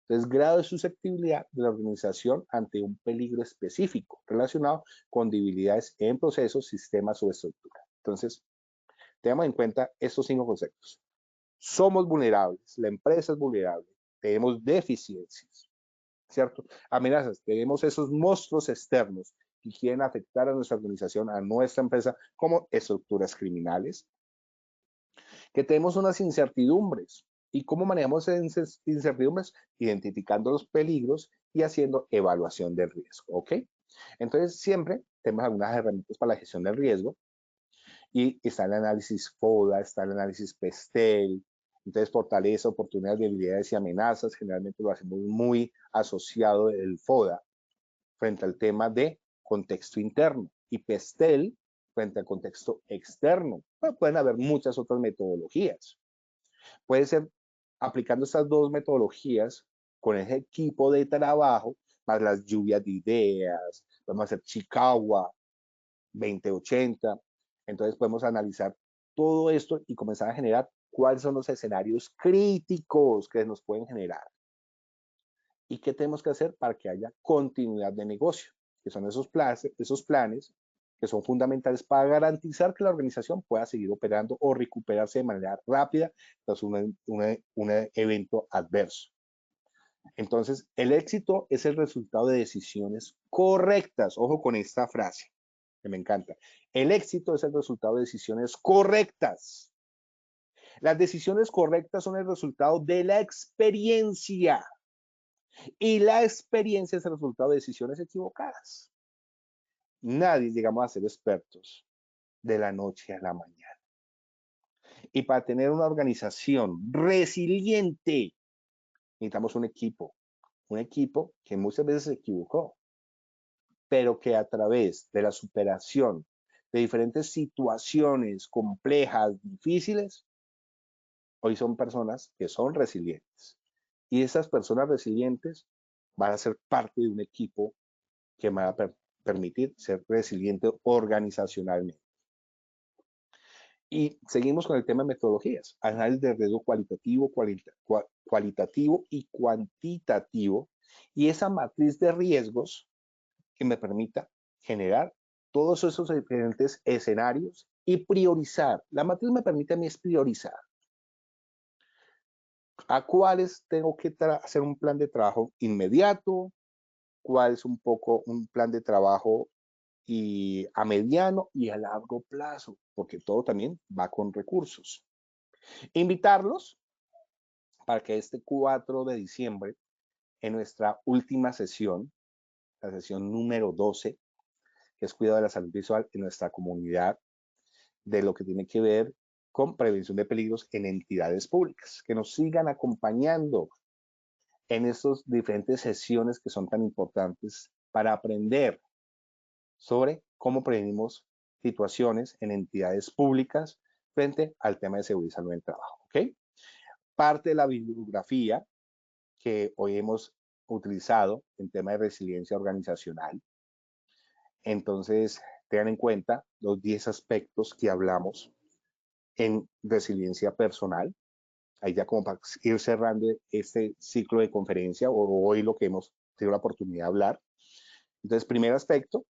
Entonces, grado de susceptibilidad de la organización ante un peligro específico relacionado con debilidades en procesos, sistemas o estructura. Entonces, tengamos en cuenta estos 5 conceptos. Somos vulnerables, la empresa es vulnerable, tenemos deficiencias, ¿cierto? Amenazas, tenemos esos monstruos externos que quieren afectar a nuestra organización, a nuestra empresa, como estructuras criminales, que tenemos unas incertidumbres. ¿Y cómo manejamos esas incertidumbres? Identificando los peligros y haciendo evaluación del riesgo, ¿ok? Entonces, siempre tenemos algunas herramientas para la gestión del riesgo y está el análisis FODA, está el análisis PESTEL. Entonces, fortaleza, oportunidades, debilidades y amenazas, generalmente lo hacemos muy asociado el FODA frente al tema de contexto interno y PESTEL frente al contexto externo. Bueno, pueden haber muchas otras metodologías. Puede ser aplicando estas 2 metodologías con ese equipo de trabajo, más las lluvias de ideas, vamos a hacer Chicago 2080. Entonces podemos analizar todo esto y comenzar a generar cuáles son los escenarios críticos que nos pueden generar. ¿Y qué tenemos que hacer para que haya continuidad de negocio? Que son esos planes que son fundamentales para garantizar que la organización pueda seguir operando o recuperarse de manera rápida tras un evento adverso. Entonces, el éxito es el resultado de decisiones correctas. Ojo con esta frase, que me encanta. El éxito es el resultado de decisiones correctas. Las decisiones correctas son el resultado de la experiencia. Y la experiencia es el resultado de decisiones equivocadas. Nadie llegamos a ser expertos de la noche a la mañana. Y para tener una organización resiliente, necesitamos un equipo que muchas veces se equivocó, pero que a través de la superación de diferentes situaciones complejas, difíciles, hoy son personas que son resilientes. Y esas personas resilientes van a ser parte de un equipo que me va a permitir ser resiliente organizacionalmente. Y seguimos con el tema de metodologías, análisis de riesgo cualitativo, cualitativo y cuantitativo, y esa matriz de riesgos que me permita generar todos esos diferentes escenarios y priorizar. La matriz me permite a mí es priorizar. ¿A cuáles tengo que hacer un plan de trabajo inmediato? ¿Cuál es un poco un plan de trabajo y a mediano y a largo plazo? Porque todo también va con recursos. Invitarlos para que este 4 de diciembre, en nuestra última sesión, la sesión número 12, que es cuidado de la salud visual en nuestra comunidad, de lo que tiene que ver con prevención de peligros en entidades públicas, que nos sigan acompañando en estas diferentes sesiones que son tan importantes para aprender sobre cómo prevenimos situaciones en entidades públicas frente al tema de seguridad y salud en el trabajo. ¿Okay? Parte de la bibliografía que hoy hemos utilizado en tema de resiliencia organizacional. Entonces, tengan en cuenta los 10 aspectos que hablamos en resiliencia personal. Ahí ya como para ir cerrando este ciclo de conferencia o hoy lo que hemos tenido la oportunidad de hablar. Entonces, primer aspecto,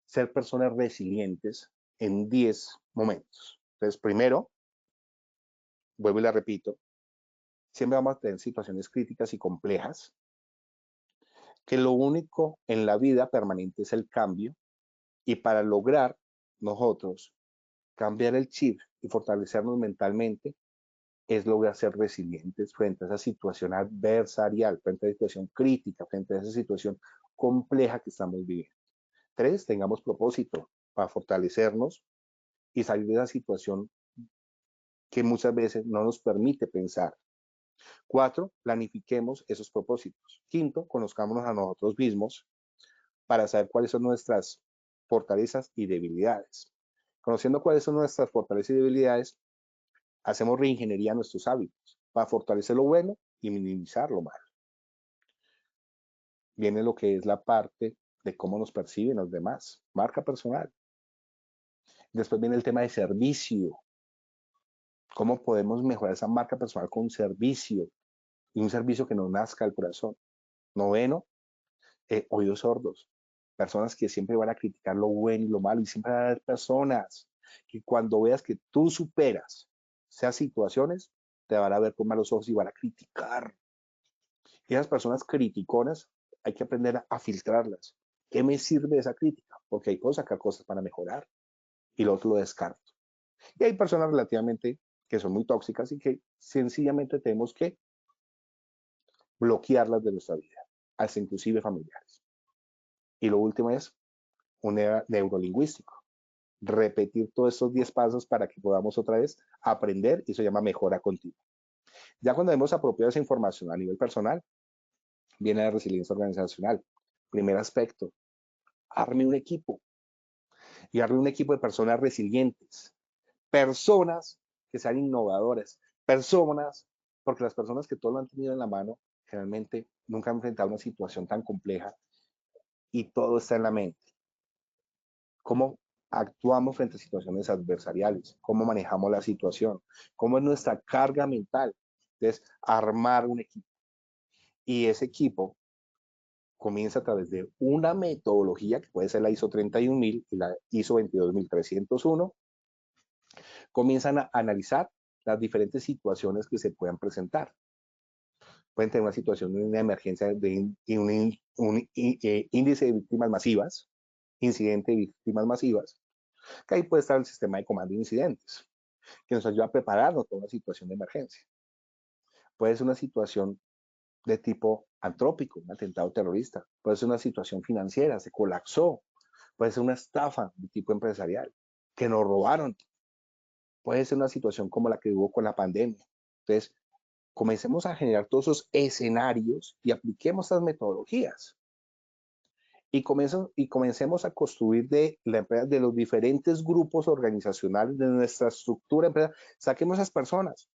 ser personas resilientes en 10 momentos. Entonces, primero, vuelvo y la repito, siempre vamos a tener situaciones críticas y complejas, que lo único en la vida permanente es el cambio, y para lograr nosotros cambiar el chip y fortalecernos mentalmente, es lograr ser resilientes frente a esa situación adversarial, frente a esa situación crítica, frente a esa situación compleja que estamos viviendo. 3, tengamos propósito para fortalecernos y salir de esa situación que muchas veces no nos permite pensar. 4, planifiquemos esos propósitos. 5, conozcámonos a nosotros mismos para saber cuáles son nuestras fortalezas y debilidades. Conociendo cuáles son nuestras fortalezas y debilidades, hacemos reingeniería a nuestros hábitos para fortalecer lo bueno y minimizar lo malo. Viene lo que es la parte de cómo nos perciben los demás, marca personal. Después viene el tema de servicio. ¿Cómo podemos mejorar esa marca personal con servicio? Y un servicio que nos nazca al corazón. Noveno, oídos sordos. Personas que siempre van a criticar lo bueno y lo malo. Y siempre van a haber personas que cuando veas que tú superas esas situaciones, te van a ver con malos ojos y van a criticar. Y esas personas criticonas hay que aprender a filtrarlas. ¿Qué me sirve esa crítica? Porque hay cosas, sacar cosas para mejorar. Y lo otro lo descarto. Y hay personas relativamente que son muy tóxicas y que sencillamente tenemos que bloquearlas de nuestra vida, hasta inclusive familiares. Y lo último es un neurolingüístico. Repetir todos estos 10 pasos para que podamos otra vez aprender, y eso se llama mejora continua. Ya cuando hemos apropiado esa información a nivel personal, viene la resiliencia organizacional. Primer aspecto, arme un equipo. Y arme un equipo de personas resilientes. Personas que sean innovadoras. Personas, porque las personas que todo lo han tenido en la mano, generalmente nunca han enfrentado una situación tan compleja y todo está en la mente. ¿Cómo actuamos frente a situaciones adversariales? ¿Cómo manejamos la situación? ¿Cómo es nuestra carga mental? Entonces, armar un equipo. Y ese equipo comienza a través de una metodología que puede ser la ISO 31000 y la ISO 22301. Comienzan a analizar las diferentes situaciones que se puedan presentar. Pueden tener una situación de una emergencia de un índice de víctimas masivas, incidente de víctimas masivas, que ahí puede estar el sistema de comando de incidentes, que nos ayuda a prepararnos para una situación de emergencia. Puede ser una situación de tipo antrópico, un atentado terrorista. Puede ser una situación financiera, se colapsó. Puede ser una estafa de tipo empresarial, que nos robaron. Puede ser una situación como la que hubo con la pandemia. Entonces, comencemos a generar todos esos escenarios y apliquemos estas metodologías. Y comencemos a construir de la empresa, de los diferentes grupos organizacionales, de nuestra estructura empresa, saquemos a esas personas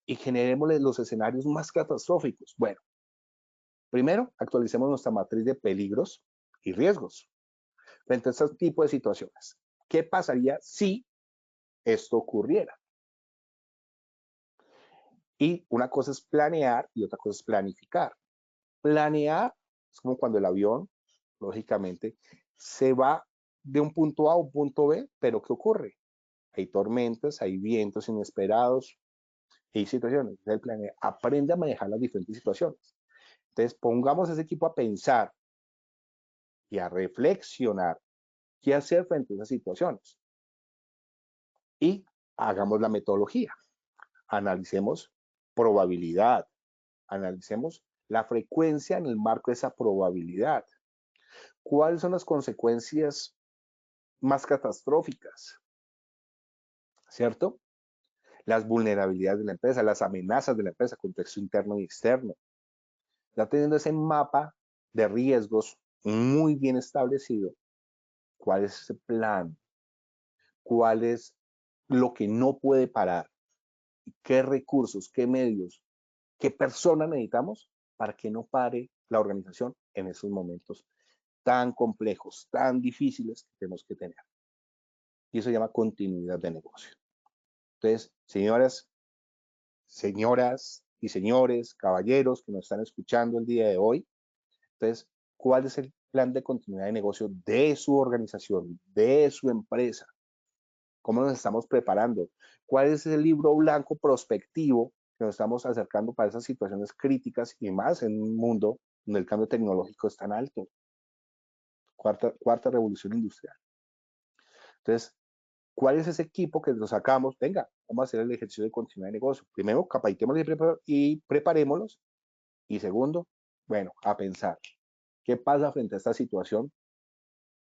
y generémosles los escenarios más catastróficos. Bueno, primero, actualicemos nuestra matriz de peligros y riesgos frente a este tipo de situaciones. ¿Qué pasaría si esto ocurriera? Y una cosa es planear y otra cosa es planificar. Planear es como cuando el avión, lógicamente, se va de un punto A a un punto B, pero ¿qué ocurre? Hay tormentas, hay vientos inesperados y situaciones. El plan aprende a manejar las diferentes situaciones. Entonces, pongamos a ese equipo a pensar y a reflexionar qué hacer frente a esas situaciones. Y hagamos la metodología. Analicemos probabilidad. Analicemos la frecuencia en el marco de esa probabilidad. ¿Cuáles son las consecuencias más catastróficas? ¿Cierto? Las vulnerabilidades de la empresa, las amenazas de la empresa, contexto interno y externo. Ya teniendo ese mapa de riesgos muy bien establecido, ¿cuál es ese plan? ¿Cuál es lo que no puede parar? ¿Qué recursos, qué medios, qué personas necesitamos para que no pare la organización en esos momentos tan complejos, tan difíciles que tenemos que tener? Y eso se llama continuidad de negocio. Entonces, señoras y señores, caballeros que nos están escuchando el día de hoy, entonces, ¿cuál es el plan de continuidad de negocio de su organización, de su empresa? ¿Cómo nos estamos preparando? ¿Cuál es el libro blanco prospectivo que nos estamos acercando para esas situaciones críticas y más en un mundo donde el cambio tecnológico es tan alto? Cuarta revolución industrial. Entonces, ¿cuál es ese equipo que nos sacamos? Venga, vamos a hacer el ejercicio de continuidad de negocio. Primero, capacitémoslos y preparémoslos. Y segundo, bueno, a pensar. ¿Qué pasa frente a esta situación?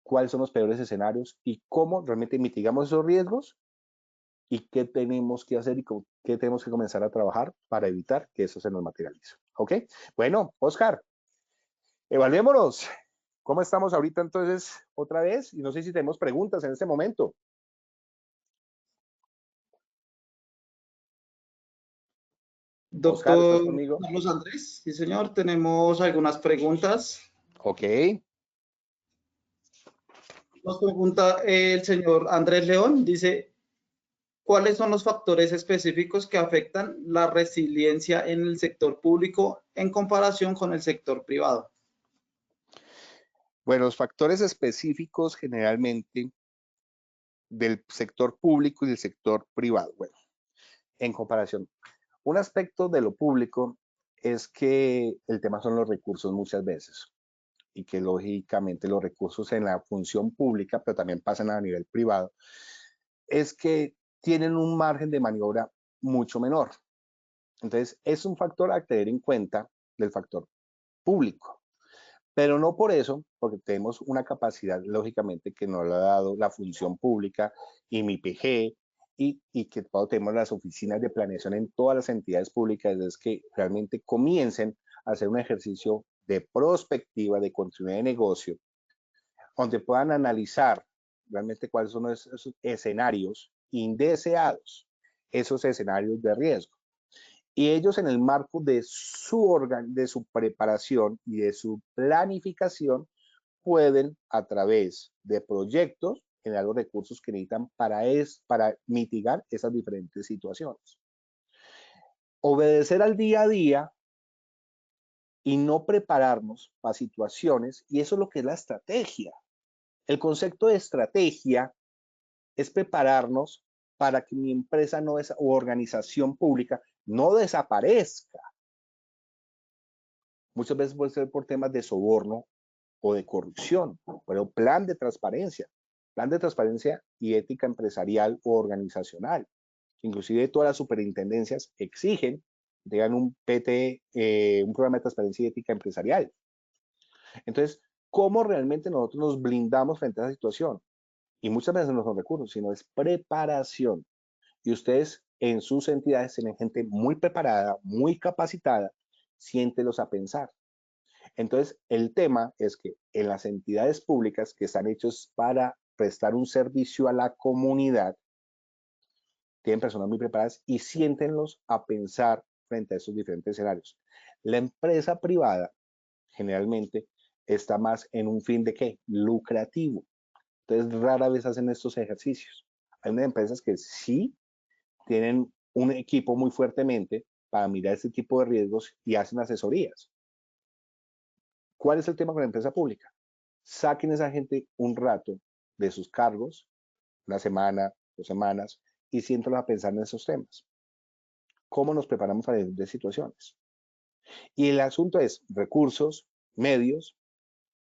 ¿Cuáles son los peores escenarios? ¿Y cómo realmente mitigamos esos riesgos? ¿Y qué tenemos que hacer y qué tenemos que comenzar a trabajar para evitar que eso se nos materialice? ¿Ok? Bueno, Oscar, evaluémonos. ¿Cómo estamos ahorita entonces otra vez? Y no sé si tenemos preguntas en este momento. Oscar, ¿estás Doctor conmigo? Carlos Andrés, sí señor, tenemos algunas preguntas. Ok. Nos pregunta el señor Andrés León, dice, ¿cuáles son los factores específicos que afectan la resiliencia en el sector público en comparación con el sector privado? Bueno, los factores específicos generalmente del sector público y del sector privado. Bueno, en comparación, un aspecto de lo público es que el tema son los recursos muchas veces y que lógicamente los recursos en la función pública, pero también pasan a nivel privado, es que tienen un margen de maniobra mucho menor. Entonces, es un factor a tener en cuenta del factor público. Pero no por eso, porque tenemos una capacidad, lógicamente, que nos lo ha dado la función pública y mi PG, y que todos tenemos las oficinas de planeación en todas las entidades públicas, es que realmente comiencen a hacer un ejercicio de prospectiva, de continuidad de negocio, donde puedan analizar realmente cuáles son esos escenarios indeseados, esos escenarios de riesgo. Y ellos en el marco de su preparación y de su planificación pueden a través de proyectos generar los recursos que necesitan para mitigar esas diferentes situaciones. Obedecer al día a día y no prepararnos para situaciones, y eso es lo que es la estrategia. El concepto de estrategia es prepararnos para que mi empresa o organización pública no desaparezca. Muchas veces puede ser por temas de soborno o de corrupción, pero plan de transparencia y ética empresarial o organizacional. Inclusive todas las superintendencias exigen que tengan un PT, un programa de transparencia y ética empresarial. Entonces, ¿cómo realmente nosotros nos blindamos frente a esa situación? Y muchas veces no son recursos, sino es preparación. Y ustedes en sus entidades tienen gente muy preparada, muy capacitada, siéntelos a pensar. Entonces, el tema es que en las entidades públicas que están hechos para prestar un servicio a la comunidad, tienen personas muy preparadas y siéntenlos a pensar frente a esos diferentes escenarios. La empresa privada generalmente está más en un fin de qué? Lucrativo. Entonces, rara vez hacen estos ejercicios. Hay unas empresas que sí tienen un equipo muy fuertemente para mirar este tipo de riesgos y hacen asesorías. ¿Cuál es el tema con la empresa pública? Saquen a esa gente un rato de sus cargos, una semana, 2 semanas, y siéntalos a pensar en esos temas. cómo nos preparamos para diferentes situaciones. Y el asunto es recursos, medios,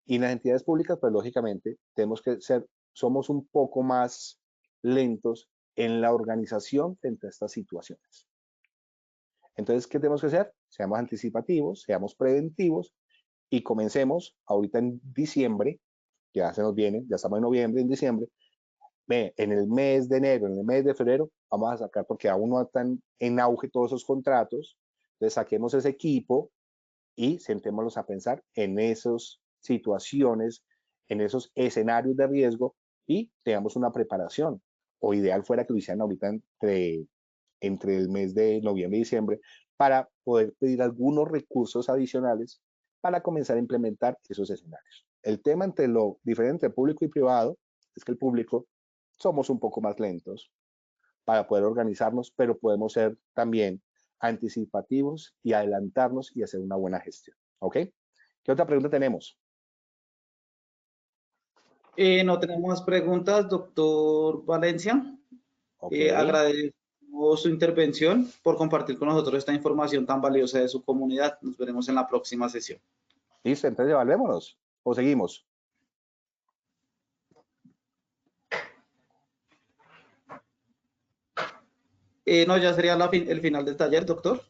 y las entidades públicas, pues lógicamente, somos un poco más lentos en la organización frente a estas situaciones. Entonces, ¿qué tenemos que hacer? Seamos anticipativos, seamos preventivos y comencemos ahorita en diciembre, ya se nos viene, ya estamos en noviembre, en diciembre, en el mes de enero, en el mes de febrero, vamos a sacar, porque aún no están en auge todos esos contratos, entonces saquemos ese equipo y sentémonos a pensar en esas situaciones, en esos escenarios de riesgo y tengamos una preparación. O ideal fuera que lo hicieran ahorita entre el mes de noviembre y diciembre para poder pedir algunos recursos adicionales para comenzar a implementar esos escenarios. El tema entre lo diferente público y privado es que el público somos un poco más lentos para poder organizarnos, pero podemos ser también anticipativos y adelantarnos y hacer una buena gestión. ¿Ok? ¿Qué otra pregunta tenemos? No tenemos más preguntas, doctor Valencia. Okay. Agradecemos su intervención por compartir con nosotros esta información tan valiosa de su comunidad. Nos veremos en la próxima sesión. Listo, entonces evaluémonos o seguimos. No, ya sería el final del taller, doctor.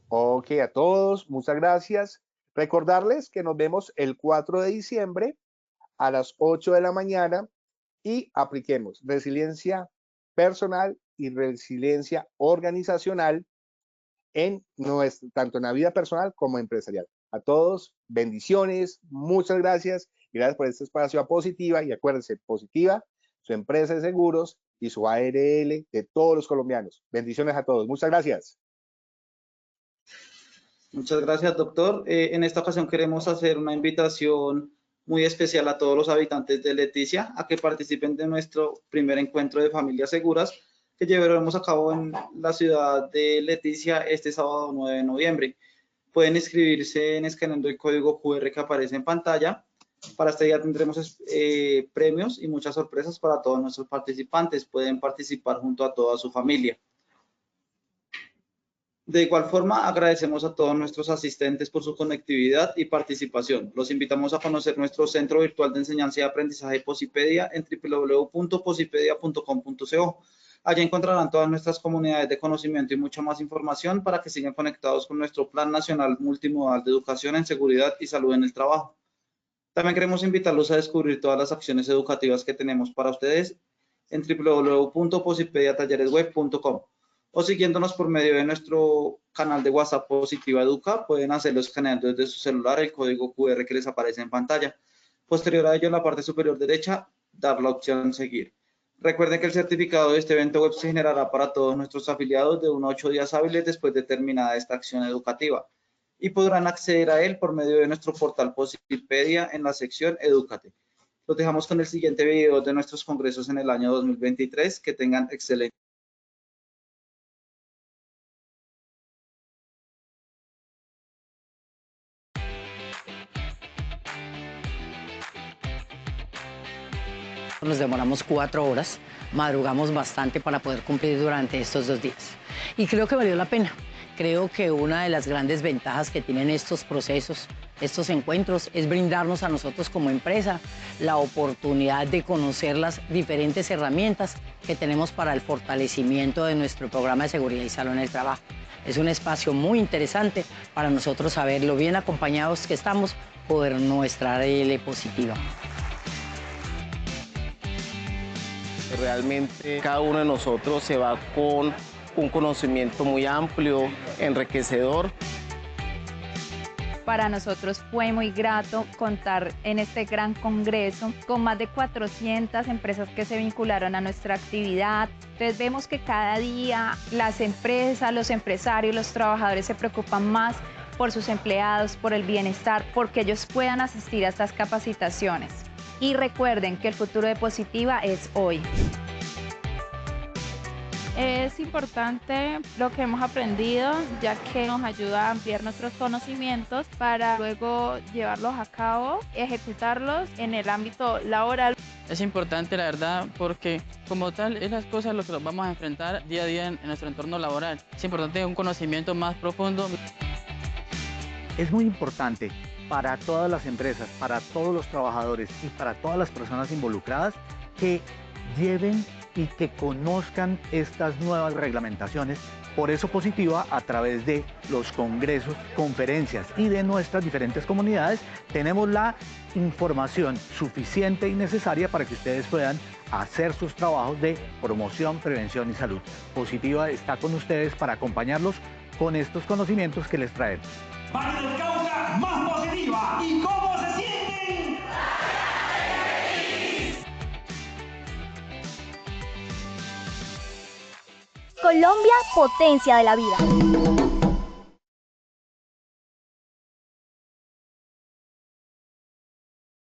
Ok, a todos, muchas gracias. Recordarles que nos vemos el 4 de diciembre a las 8 de la mañana y apliquemos resiliencia personal y resiliencia organizacional tanto en la vida personal como empresarial. A todos, bendiciones, muchas gracias y gracias por este espacio a Positiva. Y acuérdense, Positiva, su empresa de seguros y su ARL de todos los colombianos. Bendiciones a todos. Muchas gracias. Muchas gracias, doctor. En esta ocasión queremos hacer una invitación muy especial a todos los habitantes de Leticia a que participen de nuestro primer encuentro de familias seguras que llevaremos a cabo en la ciudad de Leticia este sábado 9 de noviembre. Pueden inscribirse escaneando el código QR que aparece en pantalla. Para este día tendremos premios y muchas sorpresas para todos nuestros participantes. Pueden participar junto a toda su familia. De igual forma, agradecemos a todos nuestros asistentes por su conectividad y participación. Los invitamos a conocer nuestro centro virtual de enseñanza y aprendizaje Posipedia en www.posipedia.com.co. Allí encontrarán todas nuestras comunidades de conocimiento y mucha más información para que sigan conectados con nuestro Plan Nacional Multimodal de Educación en Seguridad y Salud en el Trabajo. También queremos invitarlos a descubrir todas las acciones educativas que tenemos para ustedes en www.posipediatalleresweb.com o siguiéndonos por medio de nuestro canal de WhatsApp Positiva Educa. Pueden hacerlo escaneando desde su celular el código QR que les aparece en pantalla. Posterior a ello, en la parte superior derecha, dar la opción Seguir. Recuerden que el certificado de este evento web se generará para todos nuestros afiliados de 1 a 8 días hábiles después de terminada esta acción educativa y podrán acceder a él por medio de nuestro portal Posipedia en la sección Edúcate. Los dejamos con el siguiente video de nuestros congresos en el año 2023. Que tengan excelente. Nos demoramos 4 horas, madrugamos bastante para poder cumplir durante estos 2 días. Y creo que valió la pena. Creo que una de las grandes ventajas que tienen estos procesos, estos encuentros, es brindarnos a nosotros como empresa la oportunidad de conocer las diferentes herramientas que tenemos para el fortalecimiento de nuestro programa de seguridad y salud en el trabajo. Es un espacio muy interesante para nosotros saber lo bien acompañados que estamos por nuestra ARL Positiva. Realmente cada uno de nosotros se va con un conocimiento muy amplio, enriquecedor. Para nosotros fue muy grato contar en este gran congreso con más de 400 empresas que se vincularon a nuestra actividad. Entonces vemos que cada día las empresas, los empresarios, los trabajadores se preocupan más por sus empleados, por el bienestar, porque ellos puedan asistir a estas capacitaciones. Y recuerden que el futuro de Positiva es hoy. Es importante lo que hemos aprendido, ya que nos ayuda a ampliar nuestros conocimientos para luego llevarlos a cabo, ejecutarlos en el ámbito laboral. Es importante, la verdad, porque como tal es las cosas lo que nos vamos a enfrentar día a día en nuestro entorno laboral. Es importante un conocimiento más profundo. Es muy importante para todas las empresas, para todos los trabajadores y para todas las personas involucradas que lleven y que conozcan estas nuevas reglamentaciones. Por eso Positiva, a través de los congresos, conferencias y de nuestras diferentes comunidades, tenemos la información suficiente y necesaria para que ustedes puedan hacer sus trabajos de promoción, prevención y salud. Positiva está con ustedes para acompañarlos con estos conocimientos que les traemos. Valle del Cauca, más positiva. ¿Y cómo se sienten? Colombia, potencia de la vida.